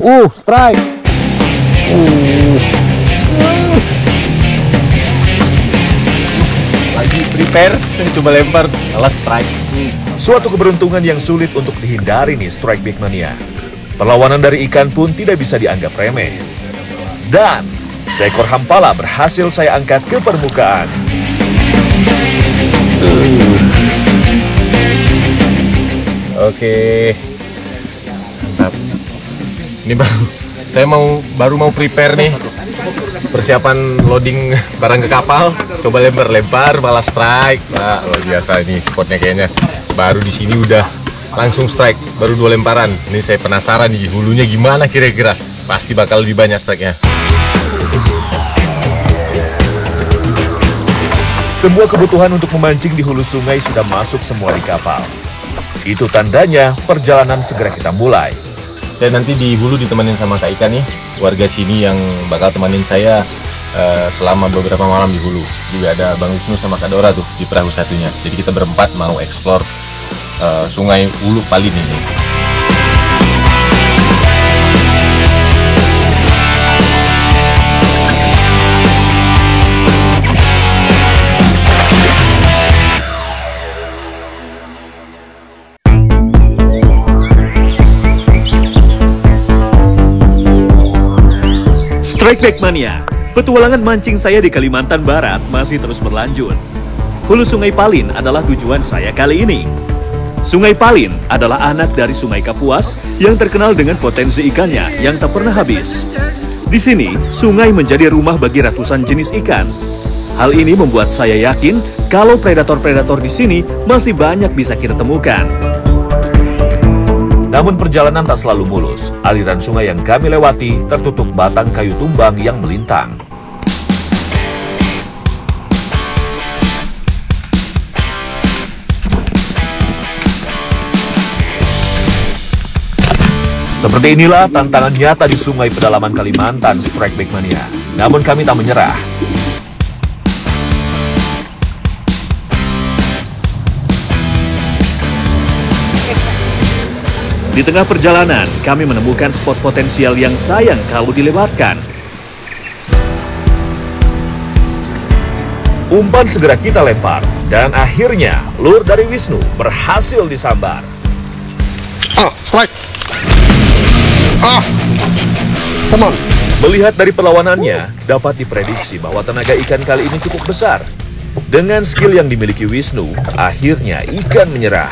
Strike. Lagi prepare, saya coba lempar, malah strike. Suatu keberuntungan yang sulit untuk dihindari nih Strike Big Mania. Perlawanan dari ikan pun tidak bisa dianggap remeh. Dan seekor hampala berhasil saya angkat ke permukaan. Oke. Mantap. Ini saya baru mau prepare nih. Persiapan loading barang ke kapal. Coba lempar, malah strike. Wah, luar biasa ini spotnya kayaknya. Baru di sini udah langsung strike, baru 2 lemparan. Ini saya penasaran di hulunya gimana kira-kira. Pasti bakal lebih banyak strike-nya. Semua kebutuhan untuk memancing di hulu sungai sudah masuk semua di kapal. Itu tandanya perjalanan segera kita mulai. Saya nanti di hulu ditemenin sama Kak Ika nih, warga sini yang bakal temenin saya selama beberapa malam di hulu. Juga ada Bang Wisnu sama Kak Dora tuh di perahu satunya. Jadi kita berempat mau explore sungai Hulu Palin ini. Strike Back Mania, petualangan mancing saya di Kalimantan Barat masih terus berlanjut. Hulu Sungai Palin adalah tujuan saya kali ini. Sungai Palin adalah anak dari Sungai Kapuas yang terkenal dengan potensi ikannya yang tak pernah habis. Di sini, sungai menjadi rumah bagi ratusan jenis ikan. Hal ini membuat saya yakin kalau predator-predator di sini masih banyak bisa kita temukan. Namun perjalanan tak selalu mulus. Aliran sungai yang kami lewati tertutup batang kayu tumbang yang melintang. Seperti inilah tantangan nyata di sungai pedalaman Kalimantan, Strike Back Mania. Namun kami tak menyerah. Di tengah perjalanan, kami menemukan spot potensial yang sayang kalau dilewatkan. Umpan segera kita lempar, dan akhirnya lure dari Wisnu berhasil disambar. Strike. Come on. Melihat dari perlawanannya, dapat diprediksi bahwa tenaga ikan kali ini cukup besar. Dengan skill yang dimiliki Wisnu, akhirnya ikan menyerah.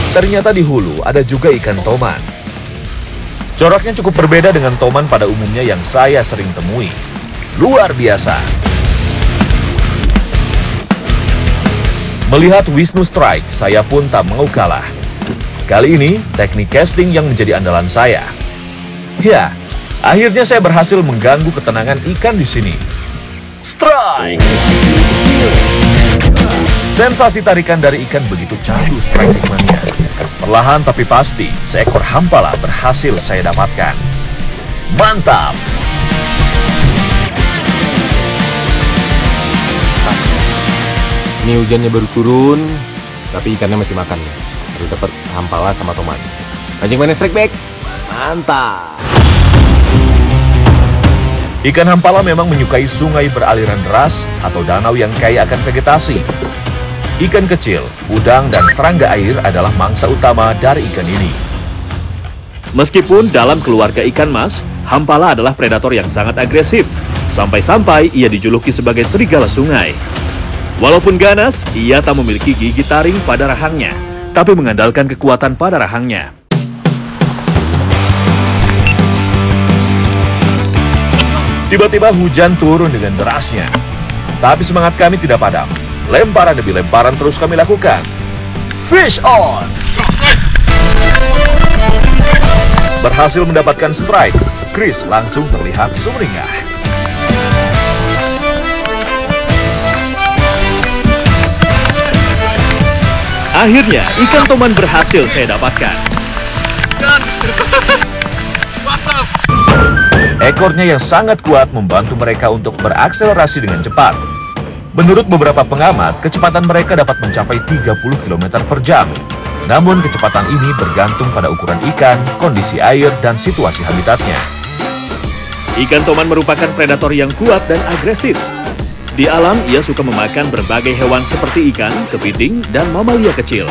Ternyata di hulu ada juga ikan toman. Coraknya cukup berbeda dengan toman pada umumnya yang saya sering temui. Luar biasa. Melihat Wisnu strike, saya pun tak mau kalah. Kali ini, teknik casting yang menjadi andalan saya. Ya, akhirnya saya berhasil mengganggu ketenangan ikan di sini. Strike! Sensasi tarikan dari ikan begitu candu Strike Back Mania. Perlahan tapi pasti, seekor hampala berhasil saya dapatkan. Mantap! Ini hujannya baru turun, tapi ikannya masih makan nih. Baru dapat hampala sama tomat. Mancing mana Strike Back? Mantap! Ikan hampala memang menyukai sungai beraliran deras atau danau yang kaya akan vegetasi. Ikan kecil, udang, dan serangga air adalah mangsa utama dari ikan ini. Meskipun dalam keluarga ikan mas, hampala adalah predator yang sangat agresif. Sampai-sampai ia dijuluki sebagai serigala sungai. Walaupun ganas, ia tak memiliki gigi taring pada rahangnya, tapi mengandalkan kekuatan pada rahangnya. Tiba-tiba hujan turun dengan derasnya. Tapi semangat kami tidak padam. Lemparan demi lemparan terus kami lakukan. Fish on! Berhasil mendapatkan strike. Chris langsung terlihat sumringah. Akhirnya, ikan toman berhasil saya dapatkan. Ekornya yang sangat kuat membantu mereka untuk berakselerasi dengan cepat. Menurut beberapa pengamat, kecepatan mereka dapat mencapai 30 km per jam. Namun kecepatan ini bergantung pada ukuran ikan, kondisi air, dan situasi habitatnya. Ikan toman merupakan predator yang kuat dan agresif. Di alam, ia suka memakan berbagai hewan seperti ikan, kepiting, dan mamalia kecil.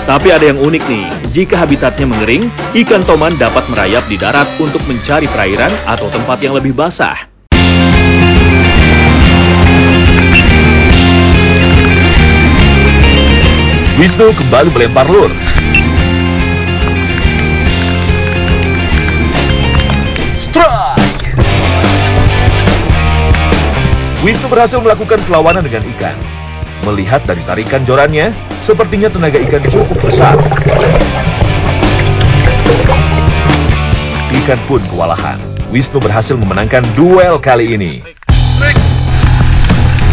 Tapi ada yang unik nih, jika habitatnya mengering, ikan toman dapat merayap di darat untuk mencari perairan atau tempat yang lebih basah. Wisnu kembali melempar lur. Strike! Wisnu berhasil melakukan perlawanan dengan ikan. Melihat dari tarikan jorannya, sepertinya tenaga ikan cukup besar. Ikan pun kewalahan. Wisnu berhasil memenangkan duel kali ini.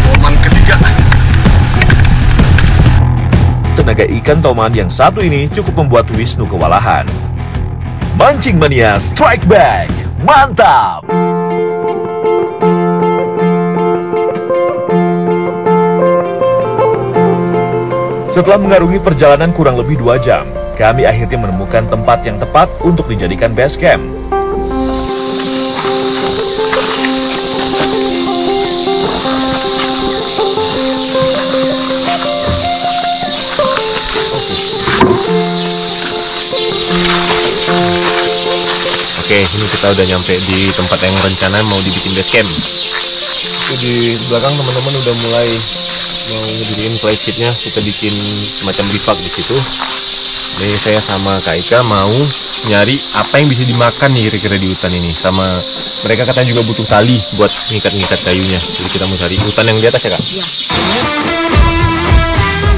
Toman ketiga. Tenaga ikan toman yang satu ini cukup membuat Wisnu kewalahan. Mancing Mania Strike Back! Mantap! Setelah mengarungi perjalanan kurang lebih 2 jam, kami akhirnya menemukan tempat yang tepat untuk dijadikan base camp. Oke, ini kita udah nyampe di tempat yang rencana mau dibikin base camp. Itu di belakang teman-teman udah mulai mau ngediriin flight sheet-nya, kita bikin semacam bivak di situ. Jadi saya sama Kak Ika mau nyari apa yang bisa dimakan nih kira-kira di hutan ini. Sama mereka katanya juga butuh tali buat ngikat-ngikat kayunya. Jadi kita mau cari hutan yang di atas ya Kak? Iya.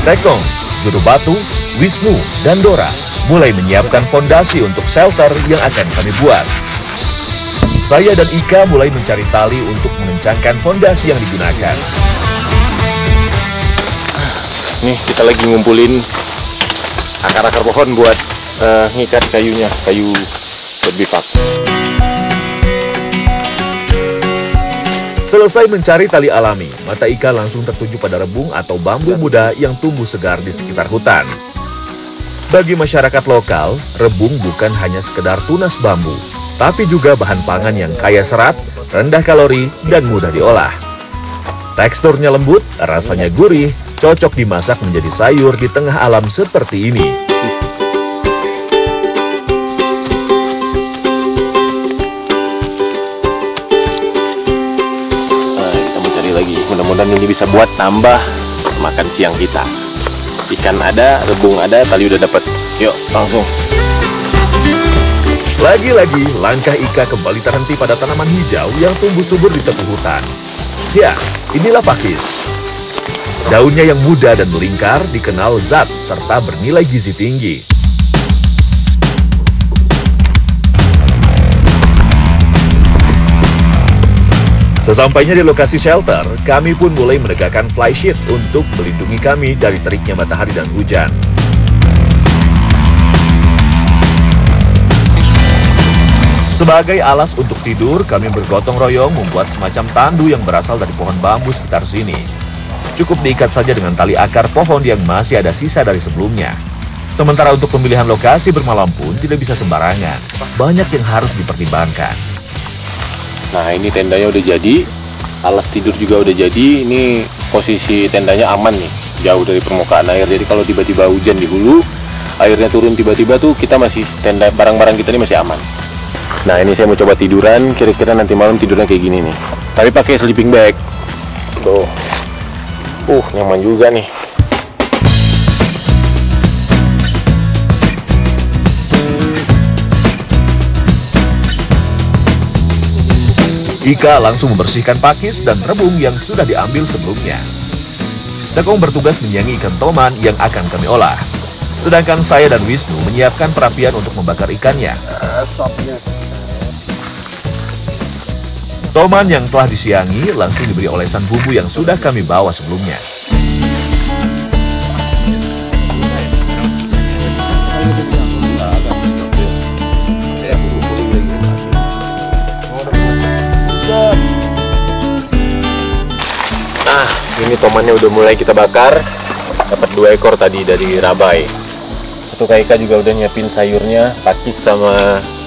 Tekong, Juru Batu, Wisnu, dan Dora mulai menyiapkan fondasi untuk shelter yang akan kami buat. Saya dan Ika mulai mencari tali untuk mengencangkan fondasi yang digunakan. Nih kita lagi ngumpulin akar-akar pohon buat ngikat kayunya, kayu buat bivak. Selesai mencari tali alami, mata Ika langsung tertuju pada rebung atau bambu muda yang tumbuh segar di sekitar hutan. Bagi masyarakat lokal, rebung bukan hanya sekedar tunas bambu, tapi juga bahan pangan yang kaya serat, rendah kalori, dan mudah diolah. Teksturnya lembut, rasanya gurih, cocok dimasak menjadi sayur di tengah alam seperti ini. Kita mau cari lagi, mudah-mudahan ini bisa buat tambah makan siang kita. Ikan ada, rebung ada, tali udah dapat. Yuk, langsung. Lagi-lagi, langkah Ika kembali terhenti pada tanaman hijau yang tumbuh subur di tepi hutan. Ya, inilah pakis. Daunnya yang muda dan melingkar dikenal zat serta bernilai gizi tinggi. Sesampainya di lokasi shelter, kami pun mulai menegakkan fly sheet untuk melindungi kami dari teriknya matahari dan hujan. Sebagai alas untuk tidur, kami bergotong royong membuat semacam tandu yang berasal dari pohon bambu sekitar sini. Cukup diikat saja dengan tali akar pohon yang masih ada sisa dari sebelumnya. Sementara untuk pemilihan lokasi bermalam pun tidak bisa sembarangan. Banyak yang harus dipertimbangkan. Nah ini tendanya udah jadi, alas tidur juga udah jadi. Ini posisi tendanya aman nih, jauh dari permukaan air. Jadi kalau tiba-tiba hujan di hulu, airnya turun tiba-tiba tuh kita masih, tenda barang-barang kita ini masih aman. Nah ini saya mau coba tiduran, kira-kira nanti malam tidurnya kayak gini nih. Tapi pakai sleeping bag. Tuh, nyaman juga nih. Ika langsung membersihkan pakis dan rebung yang sudah diambil sebelumnya. Tekong bertugas menyiangi ikan toman yang akan kami olah. Sedangkan saya dan Wisnu menyiapkan perapian untuk membakar ikannya. Toman yang telah disiangi langsung diberi olesan bumbu yang sudah kami bawa sebelumnya. Nah, ini tomannya udah mulai kita bakar. Dapat 2 ekor tadi dari rabai. Tuh Kak Ika juga udah nyiapin sayurnya, pakis sama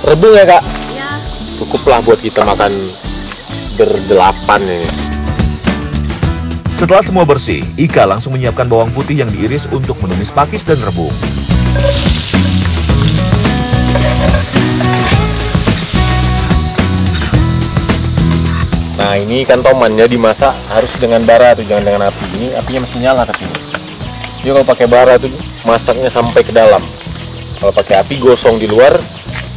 rebung ya Kak? Iya. Cukuplah buat kita makan berdelapan ini. Setelah semua bersih, Ika langsung menyiapkan bawang putih yang diiris untuk menumis pakis dan rebung. Nah ini ikan toman ya dimasak harus dengan bara tuh, jangan dengan api. Ini apinya masih nyala tapi. Jadi kalau pakai bara tuh masaknya sampai ke dalam. Kalau pakai api gosong di luar,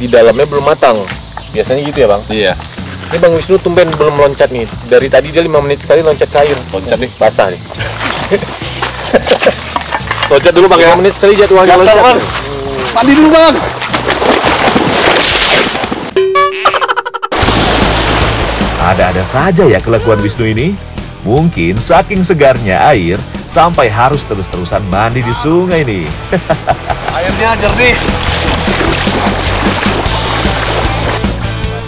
di dalamnya belum matang. Biasanya gitu ya Bang? Iya. Ini Bang Wisnu tumben belum loncat nih. Dari tadi dia 5 menit sekali loncat ke air. Loncat nih, basah nih. Loncat dulu Bang, 5 menit sekali jadwalnya loncat. Mandi dulu Bang. Ada-ada saja ya kelakuan Wisnu ini. Mungkin saking segarnya air, sampai harus terus-terusan mandi di sungai nih. Airnya jernih.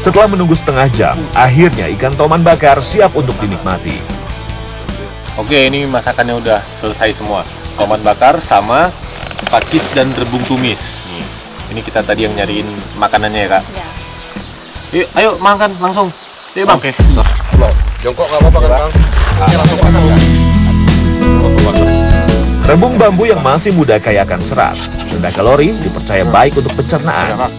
Setelah menunggu setengah jam, akhirnya ikan toman bakar siap untuk dinikmati. Oke, ini masakannya udah selesai semua. Toman bakar sama pakis dan rebung tumis. Nih, ini kita tadi yang nyariin makanannya ya Kak. Ya. Yuk, ayo makan langsung. Yuk Bang. Oke. Jongkok nggak apa-apa kan Bang? Ini langsung makan ya. Rebung bambu yang masih muda kaya akan serat, rendah kalori, dipercaya baik untuk pencernaan.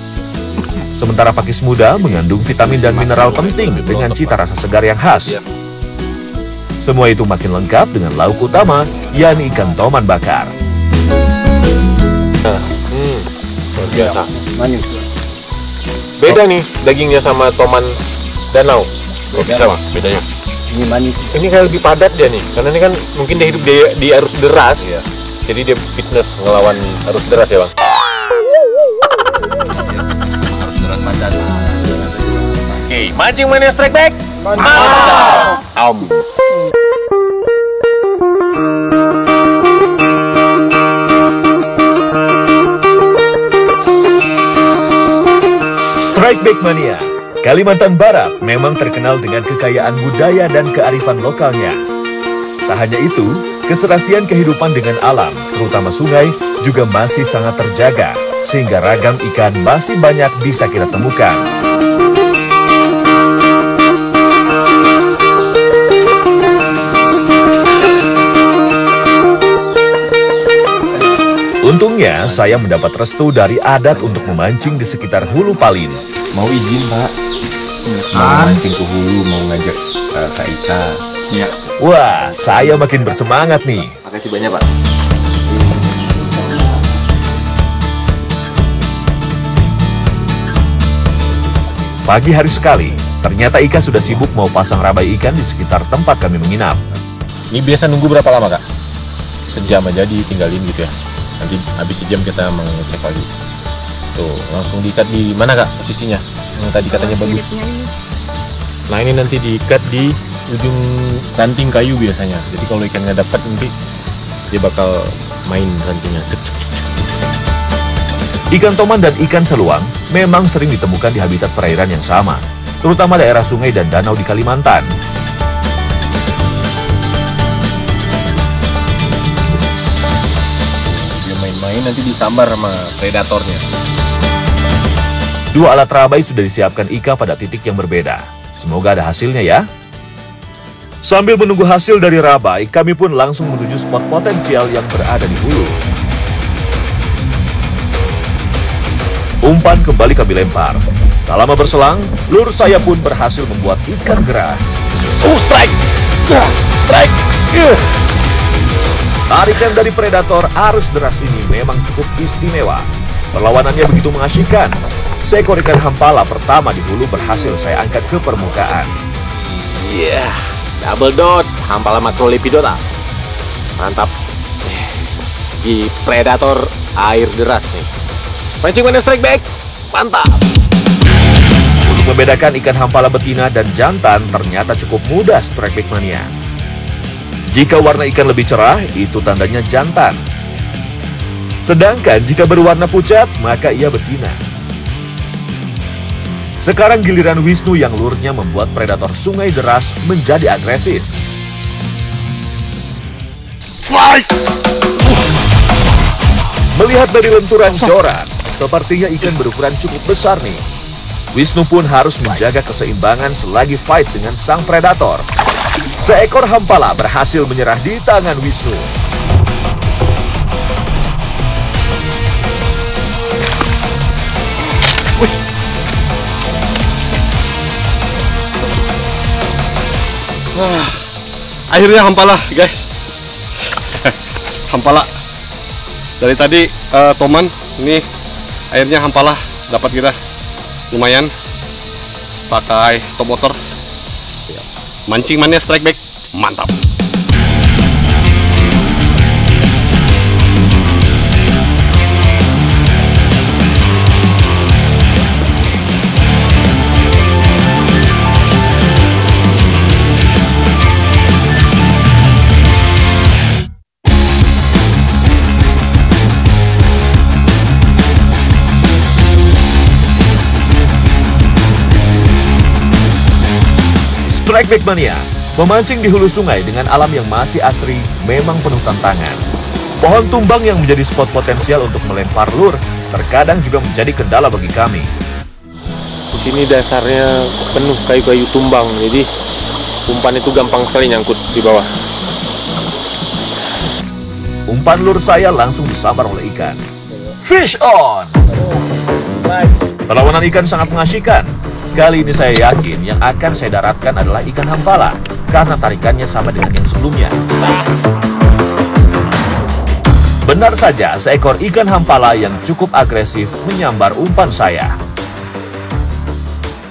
Sementara pakis muda mengandung vitamin dan mineral penting dengan cita rasa segar yang khas. Semua itu makin lengkap dengan lauk utama, yakni ikan toman bakar. Luar biasa. Manis. Beda nih dagingnya sama toman danau. Kok bisa Bang bedanya? Ini manis. Ini kayak lebih padat dia nih, karena ini kan mungkin dia hidup di arus deras. Jadi dia fitness ngelawan arus deras ya Bang. Arus deras padat. Oke, mancing mania strike back. Mantap. Strike Back Mania. Kalimantan Barat memang terkenal dengan kekayaan budaya dan kearifan lokalnya. Tak hanya itu, keserasian kehidupan dengan alam, terutama sungai, juga masih sangat terjaga, sehingga ragam ikan masih banyak bisa kita temukan. Untungnya, saya mendapat restu dari adat untuk memancing di sekitar Hulu Palin. Mau izin Pak? Mau mancing ke hulu, mau ngajak Kak Ika. Iya. Wah, saya makin bersemangat nih. Makasih banyak Pak. Pagi hari sekali, ternyata Ika sudah sibuk mau pasang rabai ikan di sekitar tempat kami menginap. Ini biasa nunggu berapa lama Kak? Sejam aja ditinggalin gitu ya. Nanti habis sejam kita mengecek lagi. Tuh, langsung diikat di mana Kak posisinya? Yang tadi katanya bagus. Nah ini nanti diikat di ujung ranting kayu biasanya. Jadi kalau ikannya dapat nanti dia bakal main rantingnya. Ikan toman dan ikan seluang memang sering ditemukan di habitat perairan yang sama, terutama daerah sungai dan danau di Kalimantan. Dia main-main nanti disambar sama predatornya. Dua alat rabai sudah disiapkan Ika pada titik yang berbeda. Semoga ada hasilnya ya. Sambil menunggu hasil dari rabai, kami pun langsung menuju spot potensial yang berada di hulu. Umpan kembali kami lempar. Tak lama berselang, lur saya pun berhasil membuat ikan gerah. Strike! Strike! Tarikan dari predator arus deras ini memang cukup istimewa. Perlawanannya begitu mengasyikkan. Seekor ikan hampala pertama di hulu berhasil saya angkat ke permukaan. Double dot, hampala macrolepidota. Mantap. Segi predator air deras nih. Mancing mana strike back? Mantap. Untuk membedakan ikan hampala betina dan jantan ternyata cukup mudah strike back mania. Jika warna ikan lebih cerah, itu tandanya jantan. Sedangkan jika berwarna pucat, maka ia betina. Sekarang giliran Wisnu yang lurnya membuat predator sungai deras menjadi agresif. Melihat dari lenturan corak, sepertinya ikan berukuran cukup besar nih. Wisnu pun harus menjaga keseimbangan selagi fight dengan sang predator. Seekor hampala berhasil menyerah di tangan Wisnu. Akhirnya hampala, guys. Hampala. Dari tadi Toman, ini akhirnya hampala dapat kita. Lumayan. Pakai top water. Mancing mania strike back. Mantap. Strike Back Mania, memancing di hulu sungai dengan alam yang masih asri memang penuh tantangan. Pohon tumbang yang menjadi spot potensial untuk melempar lur terkadang juga menjadi kendala bagi kami. Di sini dasarnya penuh kayu-kayu tumbang, jadi umpan itu gampang sekali nyangkut di bawah. Umpan lur saya langsung disambar oleh ikan. Fish on! Perlawanan ikan sangat mengasyikan. Kali ini saya yakin yang akan saya daratkan adalah ikan hampala karena tarikannya sama dengan yang sebelumnya. Benar saja, seekor ikan hampala yang cukup agresif menyambar umpan saya.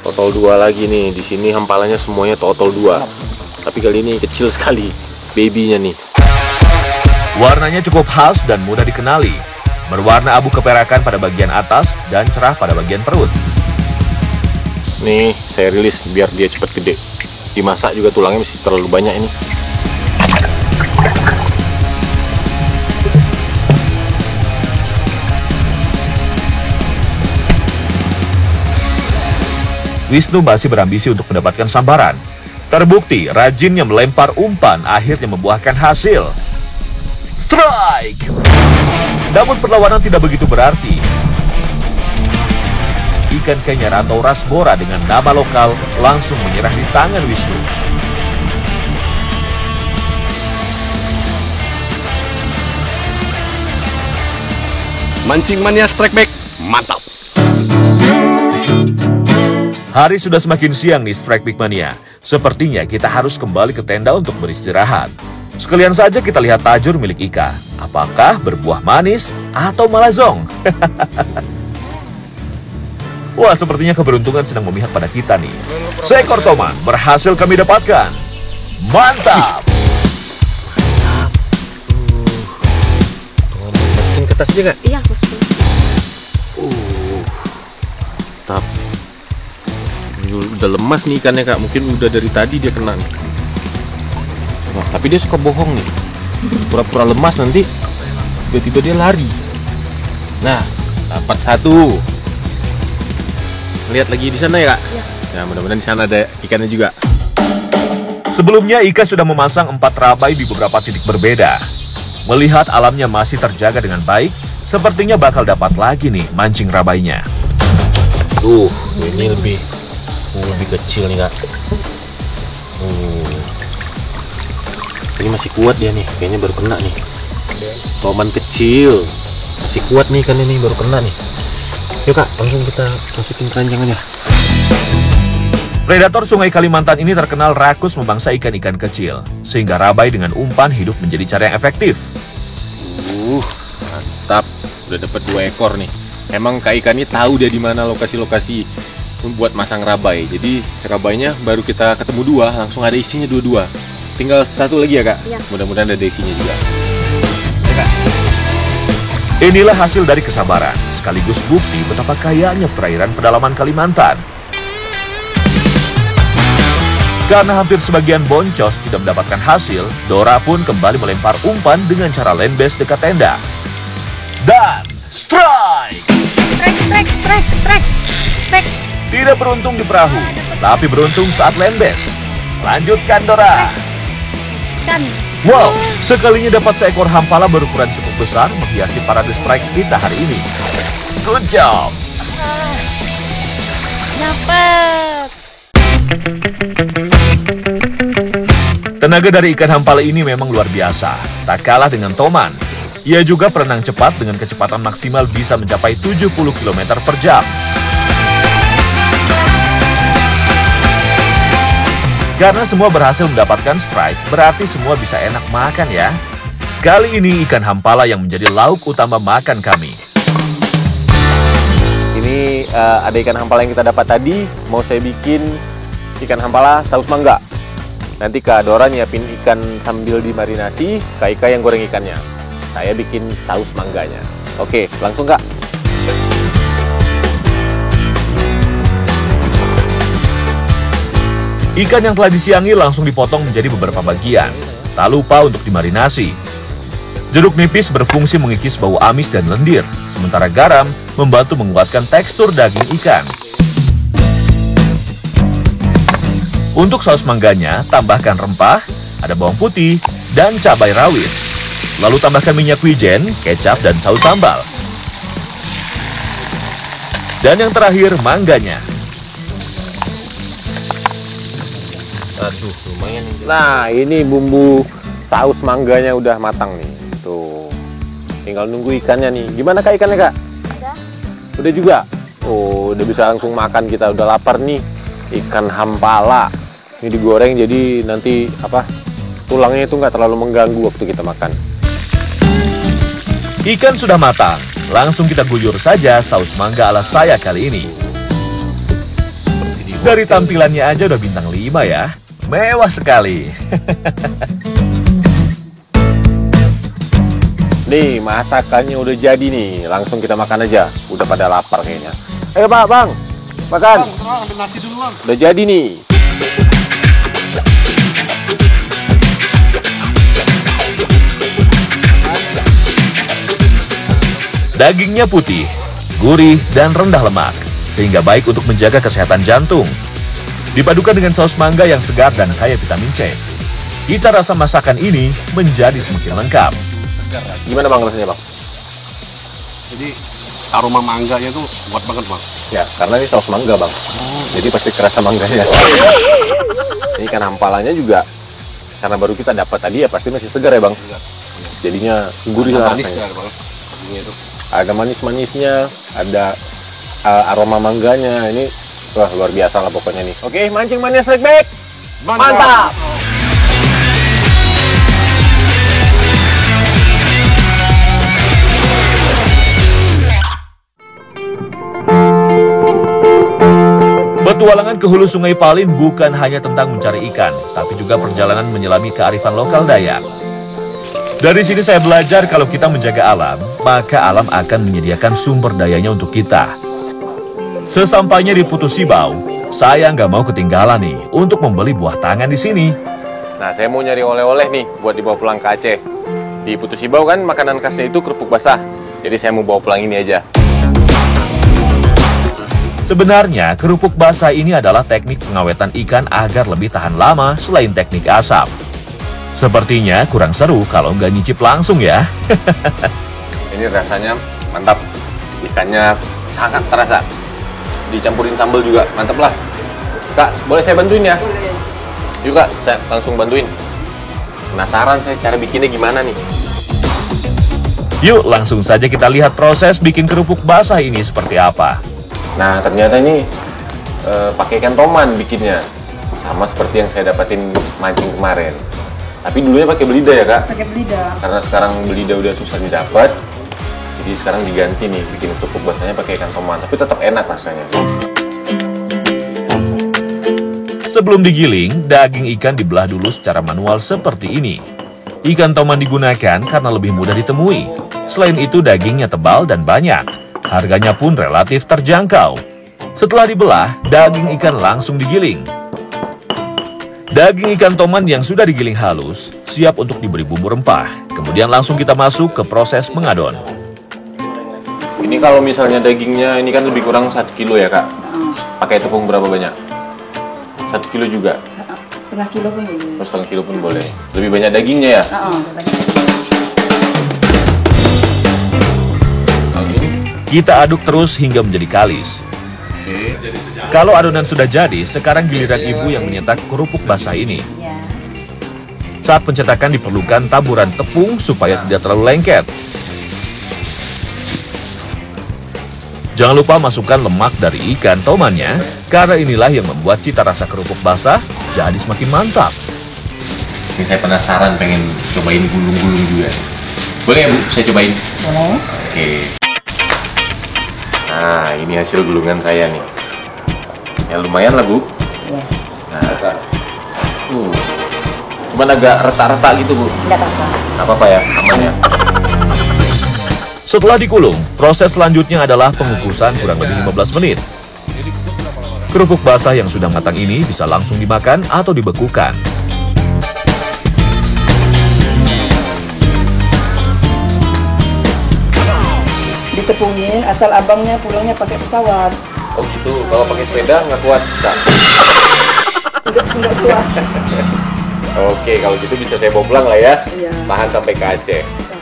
Total 2 lagi nih, di sini hampalanya semuanya total 2. Tapi kali ini kecil sekali, babynya nih. Warnanya cukup khas dan mudah dikenali. Berwarna abu keperakan pada bagian atas dan cerah pada bagian perut. Nih, saya rilis biar dia cepat gede. Dimasak juga tulangnya masih terlalu banyak ini. Wisnu masih berambisi untuk mendapatkan sambaran. Terbukti, rajinnya melempar umpan akhirnya membuahkan hasil. Strike! Namun perlawanan tidak begitu berarti. Ikan kenyar atau ras bora dengan nama lokal langsung menyerah di tangan Wisnu. Mancing mania strike back, mantap. Hari sudah semakin siang nih Strike Back Mania. Sepertinya kita harus kembali ke tenda untuk beristirahat. Sekalian saja kita lihat tajur milik Ika. Apakah berbuah manis atau malah zong? Wah, sepertinya keberuntungan sedang memihak pada kita nih. Seekor toman berhasil kami dapatkan. Mantap! Masukin ke tas aja nggak? Iya, masukin. Mantap. Udah lemas nih ikannya kak, mungkin udah dari tadi dia kena nih. Wah, tapi dia suka bohong nih. Pura-pura lemas nanti tiba-tiba dia lari. Nah, dapat satu. Lihat lagi di sana ya kak? Iya. Ya, mudah-mudahan di sana ada ikannya juga. Sebelumnya Ika sudah memasang 4 rabai di beberapa titik berbeda. Melihat alamnya masih terjaga dengan baik, sepertinya bakal dapat lagi nih mancing rabainya. Tuh, ini lebih kecil nih kak. Ini masih kuat dia nih, kayaknya baru kena nih. Toman kecil, masih kuat nih ikannya nih, baru kena nih. Yuk kak, langsung kita masukin keranjang aja. Predator Sungai Kalimantan ini terkenal rakus memangsa ikan-ikan kecil, sehingga rabai dengan umpan hidup menjadi cara yang efektif. Mantap, udah dapat 2 ekor nih. Emang kak ikannya tahu dia di mana lokasi-lokasi buat masang rabai. Jadi rabainya baru kita ketemu 2, langsung ada isinya 2. Tinggal 1 lagi ya kak. Iya. Mudah-mudahan ada isinya juga. Ya, kak. Inilah hasil dari kesabaran, sekaligus bukti betapa kayanya perairan pedalaman Kalimantan. Karena hampir sebagian boncos tidak mendapatkan hasil, Dora pun kembali melempar umpan dengan cara landbase dekat tenda. Dan strike! Strike. Tidak beruntung di perahu, tapi beruntung saat landbase. Lanjutkan Dora. Kan. Wow, sekalinya dapat seekor hampala berukuran cukup besar menghiasi parade strike kita hari ini. Good job! Dapat. Tenaga dari ikan hampala ini memang luar biasa, tak kalah dengan Toman. Ia juga berenang cepat dengan kecepatan maksimal bisa mencapai 70 km per jam. Karena semua berhasil mendapatkan strike, berarti semua bisa enak makan ya. Kali ini ikan hampala yang menjadi lauk utama makan kami. Ini ada ikan hampala yang kita dapat tadi. Mau saya bikin ikan hampala saus mangga. Nanti Kak Dora nyiapin ikan sambil dimarinasi, Kak Ika yang goreng ikannya. Saya bikin saus mangganya. Oke, langsung Kak. Ikan yang telah disiangi langsung dipotong menjadi beberapa bagian. Tak lupa untuk dimarinasi. Jeruk nipis berfungsi mengikis bau amis dan lendir, sementara garam membantu menguatkan tekstur daging ikan. Untuk saus mangganya, tambahkan rempah, ada bawang putih, dan cabai rawit. Lalu tambahkan minyak wijen, kecap, dan saus sambal. Dan yang terakhir, mangganya. Aduh, lumayan ini. Nah, ini bumbu saus mangganya udah matang nih. Tuh. Tinggal nunggu ikannya nih. Gimana Kak ikannya, Kak? Udah. Udah juga? Oh, udah bisa langsung makan kita. Udah lapar nih. Ikan hampala. Ini digoreng jadi nanti tulangnya itu nggak terlalu mengganggu waktu kita makan. Ikan sudah matang. Langsung kita guyur saja saus mangga ala saya kali ini. Dari tampilannya aja udah bintang 5 ya. Mewah sekali. Nih, masakannya udah jadi nih. Langsung kita makan aja. Udah pada lapar kayaknya. Ayo Pak, Bang. Makan. Bang, ambil nasi dulu bang. Udah jadi nih. Dagingnya putih, gurih, dan rendah lemak, sehingga baik untuk menjaga kesehatan jantung. Dipadukan dengan saus mangga yang segar dan kaya vitamin C, cita rasa masakan ini menjadi semakin lengkap. Gimana Bang rasanya Bang? Jadi aroma mangganya tuh kuat banget bang. Ya, karena ini saus mangga Bang. Jadi pasti kerasa mangganya. Ini ikan hampalanya juga, karena baru kita dapat tadi ya pasti masih segar ya Bang. Jadinya gurih lah Manis rasanya. ya bang. Ini itu. Ada manis-manisnya, ada aroma mangganya. Ini wah luar biasa lah pokoknya nih. Oke, mancing mania strike back. Mantap. Petualangan ke hulu Sungai Palin bukan hanya tentang mencari ikan, tapi juga perjalanan menyelami kearifan lokal Dayak. Dari sini saya belajar kalau kita menjaga alam, maka alam akan menyediakan sumber dayanya untuk kita. Sesampainya di Putus Sibau, saya nggak mau ketinggalan nih untuk membeli buah tangan di sini. Nah, saya mau nyari oleh-oleh nih buat dibawa pulang ke Aceh. Di Putus Sibau kan makanan khasnya itu kerupuk basah. Jadi saya mau bawa pulang ini aja. Sebenarnya, kerupuk basah ini adalah teknik pengawetan ikan agar lebih tahan lama selain teknik asap. Sepertinya kurang seru kalau nggak nyicip langsung ya. Ini rasanya mantap. Ikannya sangat terasa. Dicampurin sambal juga, mantap lah. Kak, boleh saya bantuin ya? Yuk Kak, saya langsung bantuin. Penasaran saya cara bikinnya gimana nih. Yuk langsung saja kita lihat proses bikin kerupuk basah ini seperti apa. Nah, ternyata ini pakai ikan toman bikinnya. Sama seperti yang saya dapatin mancing kemarin. Tapi dulunya pakai belida ya Kak? Pakai belida. Karena sekarang belida udah susah didapat. Jadi sekarang diganti nih, bikin kerupuk basahnya pakai ikan toman. Tapi tetap enak rasanya. Sebelum digiling, daging ikan dibelah dulu secara manual seperti ini. Ikan toman digunakan karena lebih mudah ditemui. Selain itu dagingnya tebal dan banyak. Harganya pun relatif terjangkau. Setelah dibelah, daging ikan langsung digiling. Daging ikan toman yang sudah digiling halus, siap untuk diberi bumbu rempah. Kemudian langsung kita masuk ke proses mengadon. Ini kalau misalnya dagingnya ini kan lebih kurang 1 kilo ya Kak? Pakai tepung berapa banyak? 1 kilo juga? setengah kilo pun boleh. Setengah kilo pun boleh. Lebih banyak dagingnya ya? Banyak. Kita aduk terus hingga menjadi kalis. Kalau adonan sudah jadi, sekarang giliran ibu yang menyetak kerupuk basah ini. Ya. Saat pencetakan diperlukan taburan tepung supaya tidak terlalu lengket. Jangan lupa masukkan lemak dari ikan tomannya, karena inilah yang membuat cita rasa kerupuk basah jadi semakin mantap. Ini saya penasaran pengen cobain gulung-gulung juga. Boleh ya Bu, saya cobain? Boleh. Oke. Nah, ini hasil gulungan saya nih. Ya lumayan lah Bu. Ya. Nah, cuman agak rata-rata gitu Bu. Tidak apa-apa. Nggak apa-apa ya, aman ya. Setelah dikulung, proses selanjutnya adalah pengukusan kurang lebih 15 menit. Kerupuk basah yang sudah matang ini bisa langsung dimakan atau dibekukan. Ditepungin, asal abangnya pulangnya pakai pesawat. Oh gitu, kalau pakai sepeda nggak kuat Kak? Tidak kuat. Oke, kalau gitu bisa saya bawa pulang lah ya. Iya. Tahan sampai ke Aceh.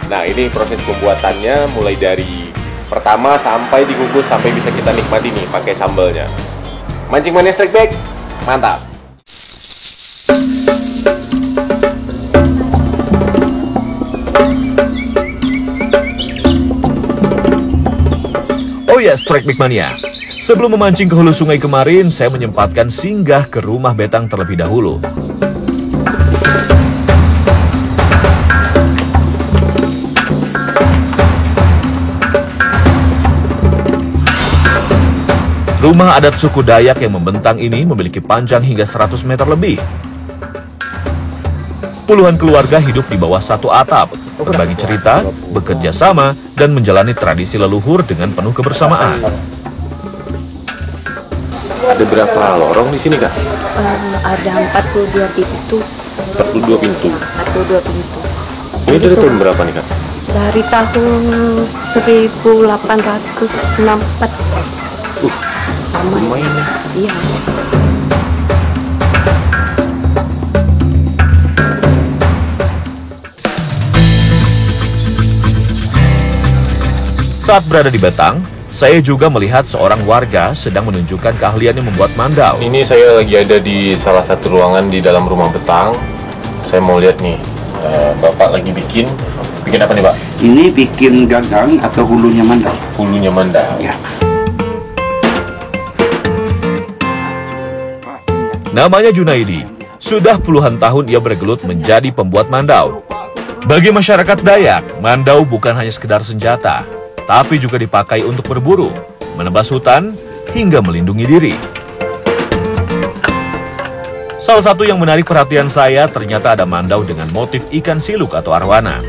Nah, ini proses pembuatannya mulai dari pertama sampai dikukus sampai bisa kita nikmati nih pakai sambalnya. Mancing Mania Strike Back, mantap. Oh ya, Strike Back Mania. Sebelum memancing ke hulu sungai kemarin, saya menyempatkan singgah ke rumah Betang terlebih dahulu. Rumah adat suku Dayak yang membentang ini memiliki panjang hingga 100 meter lebih. Puluhan keluarga hidup di bawah satu atap, berbagi cerita, bekerja sama, dan menjalani tradisi leluhur dengan penuh kebersamaan. Ada berapa lorong di sini Kak? Ada 42 pintu. 42 pintu. 42 pintu. Ini dari tahun berapa nih Kak? Dari tahun 1864. Lumayan ya. Iya. Saat berada di Betang, saya juga melihat seorang warga sedang menunjukkan keahliannya membuat mandau. Ini saya lagi ada di salah satu ruangan di dalam rumah Betang. Saya mau lihat nih, Bapak lagi bikin apa nih Pak? Ini bikin gagang atau hulunya mandau. Hulunya mandau. Ya. Namanya Junaidi. Sudah puluhan tahun ia bergelut menjadi pembuat mandau. Bagi masyarakat Dayak, mandau bukan hanya sekedar senjata, tapi juga dipakai untuk berburu, menebas hutan, hingga melindungi diri. Salah satu yang menarik perhatian saya ternyata ada mandau dengan motif ikan siluk atau arwana.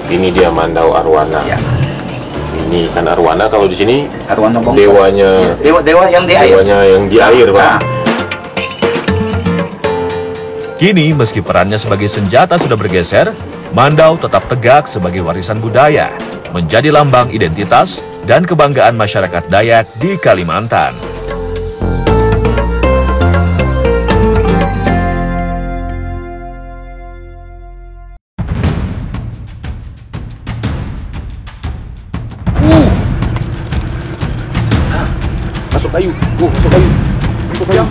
Ini dia mandau arwana. Ya. Ini ikan arwana, kalau di sini Arwana bongkok. dewanya, Dewa yang di air. dewanya yang di air Pak. Nah, Kini meski perannya sebagai senjata sudah bergeser, mandau tetap tegak sebagai warisan budaya, menjadi lambang identitas dan kebanggaan masyarakat Dayak di Kalimantan. Masuk kayu. Masuk kayu. Masuk kayu.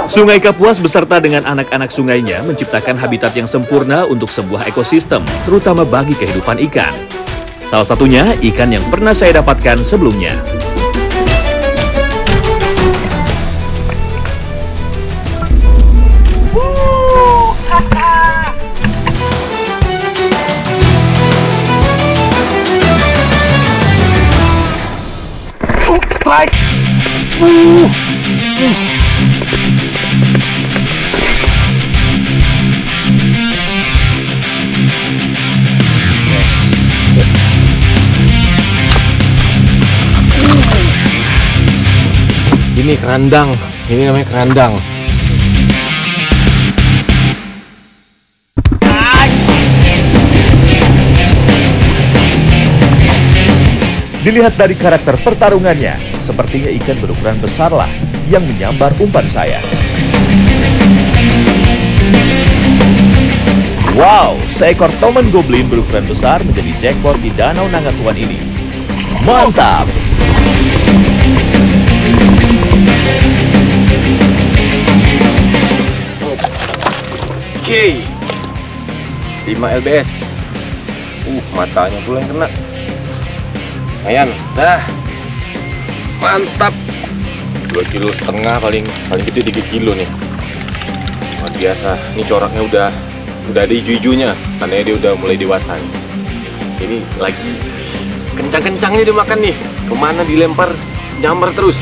Sungai Kapuas beserta dengan anak-anak sungainya menciptakan habitat yang sempurna untuk sebuah ekosistem, terutama bagi kehidupan ikan. Salah satunya ikan yang pernah saya dapatkan sebelumnya. Ini kerandang. Ini namanya kerandang. Dilihat dari karakter pertarungannya, sepertinya ikan berukuran besarlah yang menyambar umpan saya. Wow, seekor toman goblin berukuran besar menjadi jackpot di Danau Nangatuan ini. Mantap! Oke, 5 lbs. Matanya pula yang kena. Lumayan, mantap. 2,5 kilo paling gede 3 kilo nih. Luar biasa. Ini coraknya udah ada hijau-hijaunya, tandanya dia udah mulai dewasa nih. Ini lagi kencang-kencangnya dia makan nih. Kemana dilempar, nyambar terus.